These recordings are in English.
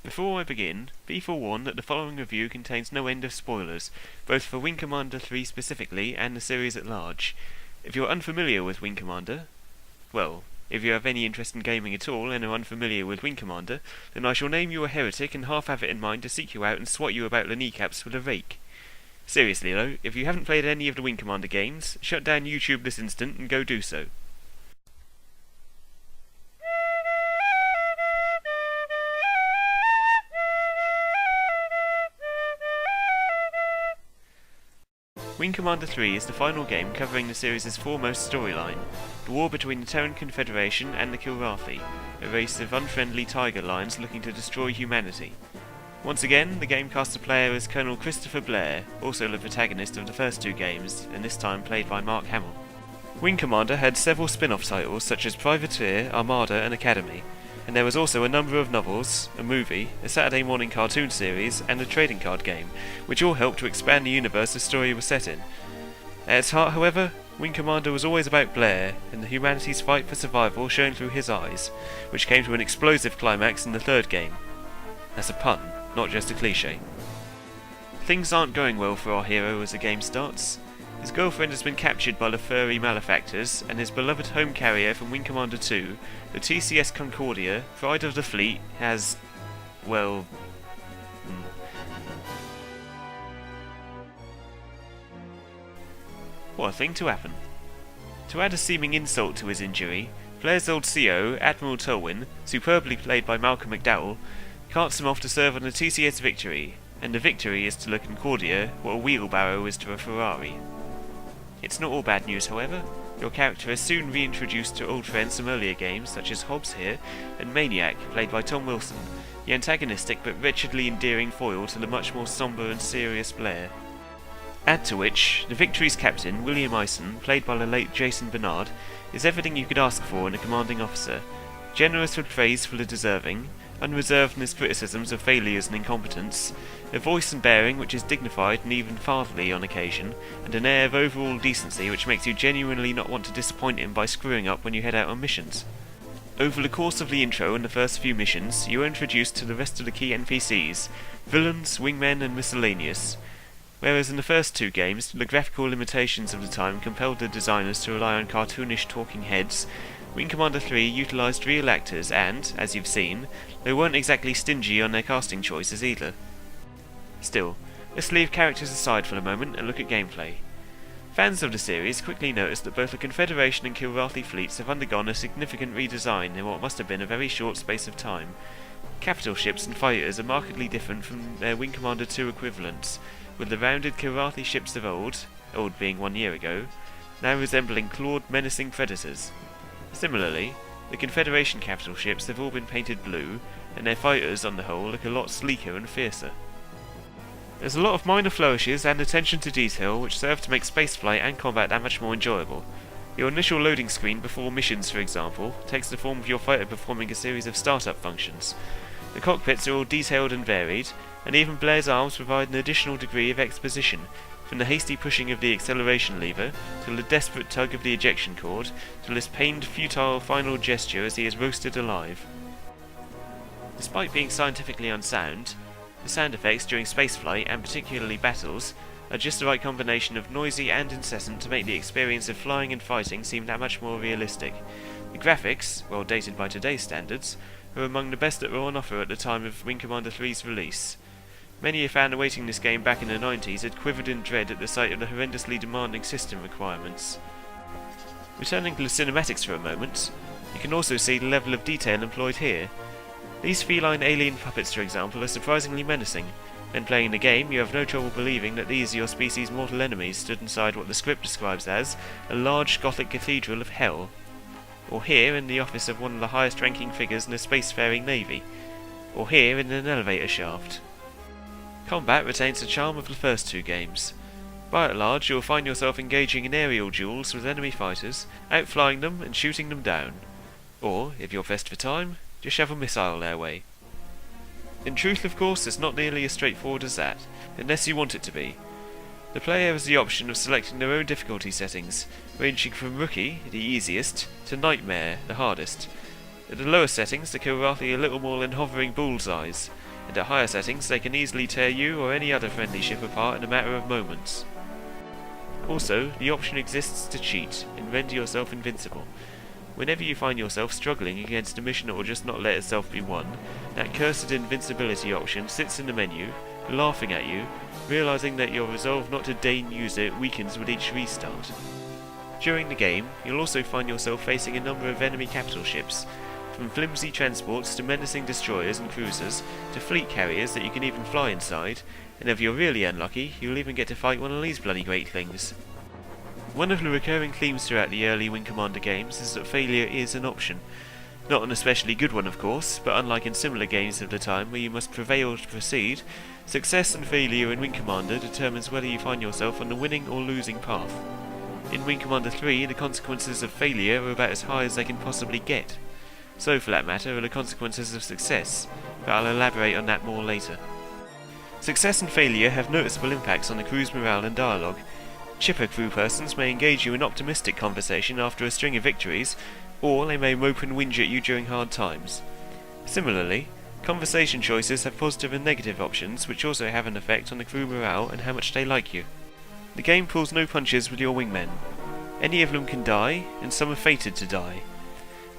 Before I begin, be forewarned that the following review contains no end of spoilers, both for Wing Commander 3 specifically and the series at large. If you're unfamiliar with Wing Commander, well, if you have any interest in gaming at all and are unfamiliar with Wing Commander, then I shall name you a heretic and half have it in mind to seek you out and swat you about the kneecaps with a rake. Seriously though, if you haven't played any of the Wing Commander games, shut down YouTube this instant and go do so. Wing Commander 3 is the final game covering the series' foremost storyline, the war between the Terran Confederation and the Kilrathi, a race of unfriendly tiger lions looking to destroy humanity. Once again, the game casts the player as Colonel Christopher Blair, also the protagonist of the first two games, and this time played by Mark Hamill. Wing Commander had several spin-off titles such as Privateer, Armada and Academy, and there was also a number of novels, a movie, a Saturday morning cartoon series, and a trading card game, which all helped to expand the universe the story was set in. At its heart, however, Wing Commander was always about Blair, and the humanity's fight for survival shown through his eyes, which came to an explosive climax in the third game. That's a pun, not just a cliché. Things aren't going well for our hero as the game starts. His girlfriend has been captured by the furry malefactors, and his beloved home carrier from Wing Commander 2, the TCS Concordia, pride of the fleet, has, well... What a thing to happen. To add a seeming insult to his injury, Blair's old CO, Admiral Tolwyn, superbly played by Malcolm McDowell, carts him off to serve on the TCS Victory, and the Victory is to the Concordia what a wheelbarrow is to a Ferrari. It's not all bad news, however. Your character is soon reintroduced to old friends from earlier games, such as Hobbs here, and Maniac, played by Tom Wilson, the antagonistic but wretchedly endearing foil to the much more sombre and serious Blair. Add to which, the Victory's captain, William Ison, played by the late Jason Bernard, is everything you could ask for in a commanding officer, generous with praise for the deserving, unreserved in his criticisms of failures and incompetence, a voice and bearing which is dignified and even fatherly on occasion, and an air of overall decency which makes you genuinely not want to disappoint him by screwing up when you head out on missions. Over the course of the intro and the first few missions, you are introduced to the rest of the key NPCs, villains, wingmen and miscellaneous. Whereas in the first two games, the graphical limitations of the time compelled the designers to rely on cartoonish talking heads, Wing Commander 3 utilised real actors and, as you've seen, they weren't exactly stingy on their casting choices either. Still, let's leave characters aside for the moment and look at gameplay. Fans of the series quickly noticed that both the Confederation and Kilrathi fleets have undergone a significant redesign in what must have been a very short space of time. Capital ships and fighters are markedly different from their Wing Commander 2 equivalents, with the rounded Kilrathi ships of old being 1 year ago, now resembling clawed menacing predators. Similarly, the Confederation capital ships have all been painted blue, and their fighters on the whole look a lot sleeker and fiercer. There's a lot of minor flourishes and attention to detail which serve to make spaceflight and combat that much more enjoyable. Your initial loading screen before missions, for example, takes the form of your fighter performing a series of startup functions. The cockpits are all detailed and varied, and even Blair's arms provide an additional degree of exposition, from the hasty pushing of the acceleration lever, to the desperate tug of the ejection cord, to this pained, futile final gesture as he is roasted alive. Despite being scientifically unsound, the sound effects during spaceflight, and particularly battles, are just the right combination of noisy and incessant to make the experience of flying and fighting seem that much more realistic. The graphics, well dated by today's standards, are among the best that were on offer at the time of Wing Commander 3's release. Many a fan awaiting this game back in the 90s had quivered in dread at the sight of the horrendously demanding system requirements. Returning to the cinematics for a moment, you can also see the level of detail employed here. These feline alien puppets, for example, are surprisingly menacing, and playing the game you have no trouble believing that these are your species' mortal enemies stood inside what the script describes as a large Gothic cathedral of hell, or here in the office of one of the highest ranking figures in a spacefaring navy, or here in an elevator shaft. Combat retains the charm of the first two games. By and large, you'll find yourself engaging in aerial duels with enemy fighters, outflying them and shooting them down. Or, if you're pressed for time, just shove a missile their way. In truth, of course, it's not nearly as straightforward as that, unless you want it to be. The player has the option of selecting their own difficulty settings, ranging from Rookie, the easiest, to Nightmare, the hardest. At the lower settings, the Kilrathi are little more than hovering bullseyes, and at higher settings they can easily tear you or any other friendly ship apart in a matter of moments. Also, the option exists to cheat and render yourself invincible. Whenever you find yourself struggling against a mission that will just not let itself be won, that cursed invincibility option sits in the menu, laughing at you, realising that your resolve not to deign use it weakens with each restart. During the game, you'll also find yourself facing a number of enemy capital ships, from flimsy transports to menacing destroyers and cruisers, to fleet carriers that you can even fly inside, and if you're really unlucky, you'll even get to fight one of these bloody great things. One of the recurring themes throughout the early Wing Commander games is that failure is an option. Not an especially good one, of course, but unlike in similar games of the time where you must prevail to proceed, success and failure in Wing Commander determines whether you find yourself on the winning or losing path. In Wing Commander 3, the consequences of failure are about as high as they can possibly get. So, for that matter, are the consequences of success, but I'll elaborate on that more later. Success and failure have noticeable impacts on the crew's morale and dialogue. Chipper crew persons may engage you in optimistic conversation after a string of victories, or they may mope and whinge at you during hard times. Similarly, conversation choices have positive and negative options, which also have an effect on the crew morale and how much they like you. The game pulls no punches with your wingmen. Any of them can die, and some are fated to die.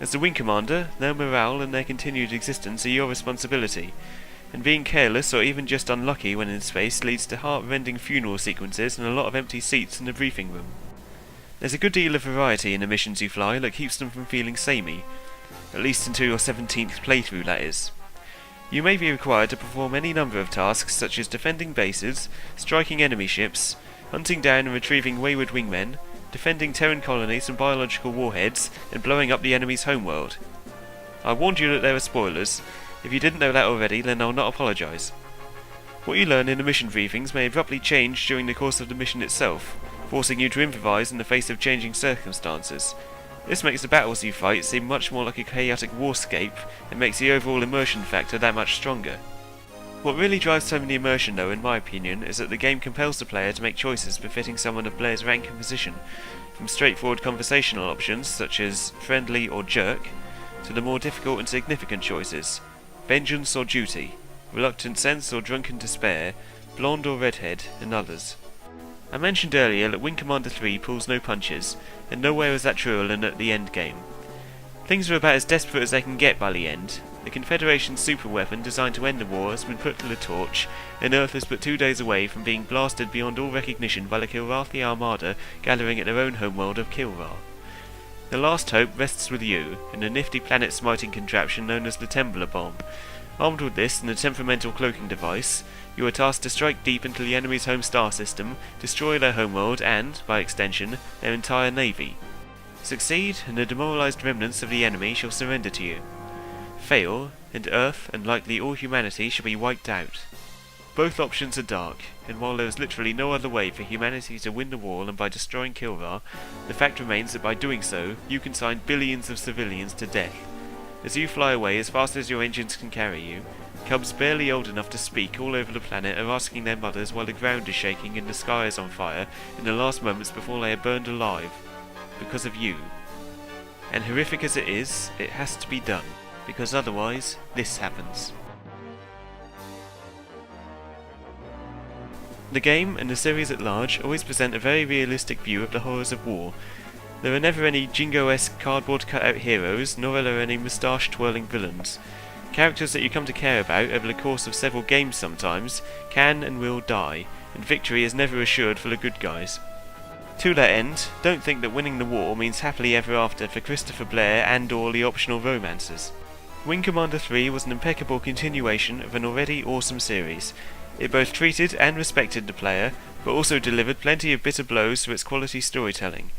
As the Wing Commander, their morale and their continued existence are your responsibility, and being careless or even just unlucky when in space leads to heart-rending funeral sequences and a lot of empty seats in the briefing room. There's a good deal of variety in the missions you fly that keeps them from feeling samey, at least until your 17th playthrough, that is. You may be required to perform any number of tasks such as defending bases, striking enemy ships, hunting down and retrieving wayward wingmen, defending Terran colonies and biological warheads, and blowing up the enemy's homeworld. I warned you that there were spoilers. If you didn't know that already, then I'll not apologise. What you learn in the mission briefings may abruptly change during the course of the mission itself, forcing you to improvise in the face of changing circumstances. This makes the battles you fight seem much more like a chaotic warscape, and makes the overall immersion factor that much stronger. What really drives home the immersion, though, in my opinion, is that the game compels the player to make choices befitting someone of Blair's rank and position, from straightforward conversational options such as friendly or jerk, to the more difficult and significant choices, vengeance or duty, reluctant sense or drunken despair, blonde or redhead, and others. I mentioned earlier that Wing Commander 3 pulls no punches, and nowhere is that truer than at the end game. Things are about as desperate as they can get by the end. The Confederation's superweapon designed to end the war has been put to the torch, and Earth is but 2 days away from being blasted beyond all recognition by the Kilrathi armada gathering at their own homeworld of Kilrathi. The last hope rests with you, in a nifty planet-smiting contraption known as the Tembler Bomb. Armed with this and a temperamental cloaking device, you are tasked to strike deep into the enemy's home star system, destroy their homeworld and, by extension, their entire navy. Succeed, and the demoralised remnants of the enemy shall surrender to you. Fail, and Earth, and likely all humanity, shall be wiped out. Both options are dark, and while there is literally no other way for humanity to win the war than by destroying Kilrathi, the fact remains that by doing so, you consign billions of civilians to death. As you fly away as fast as your engines can carry you, cubs barely old enough to speak all over the planet are asking their mothers while the ground is shaking and the sky is on fire in the last moments before they are burned alive. Because of you. And horrific as it is, it has to be done, because otherwise, this happens. The game, and the series at large, always present a very realistic view of the horrors of war. There are never any Jingo-esque cardboard cut-out heroes, nor are there any moustache-twirling villains. Characters that you come to care about over the course of several games sometimes can and will die, and victory is never assured for the good guys. To that end, don't think that winning the war means happily ever after for Christopher Blair and or the optional romances. Wing Commander 3 was an impeccable continuation of an already awesome series. It both treated and respected the player, but also delivered plenty of bitter blows to its quality storytelling.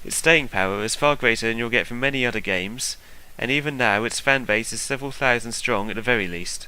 Its staying power is far greater than you'll get from many other games, and even now its fan base is several thousand strong at the very least.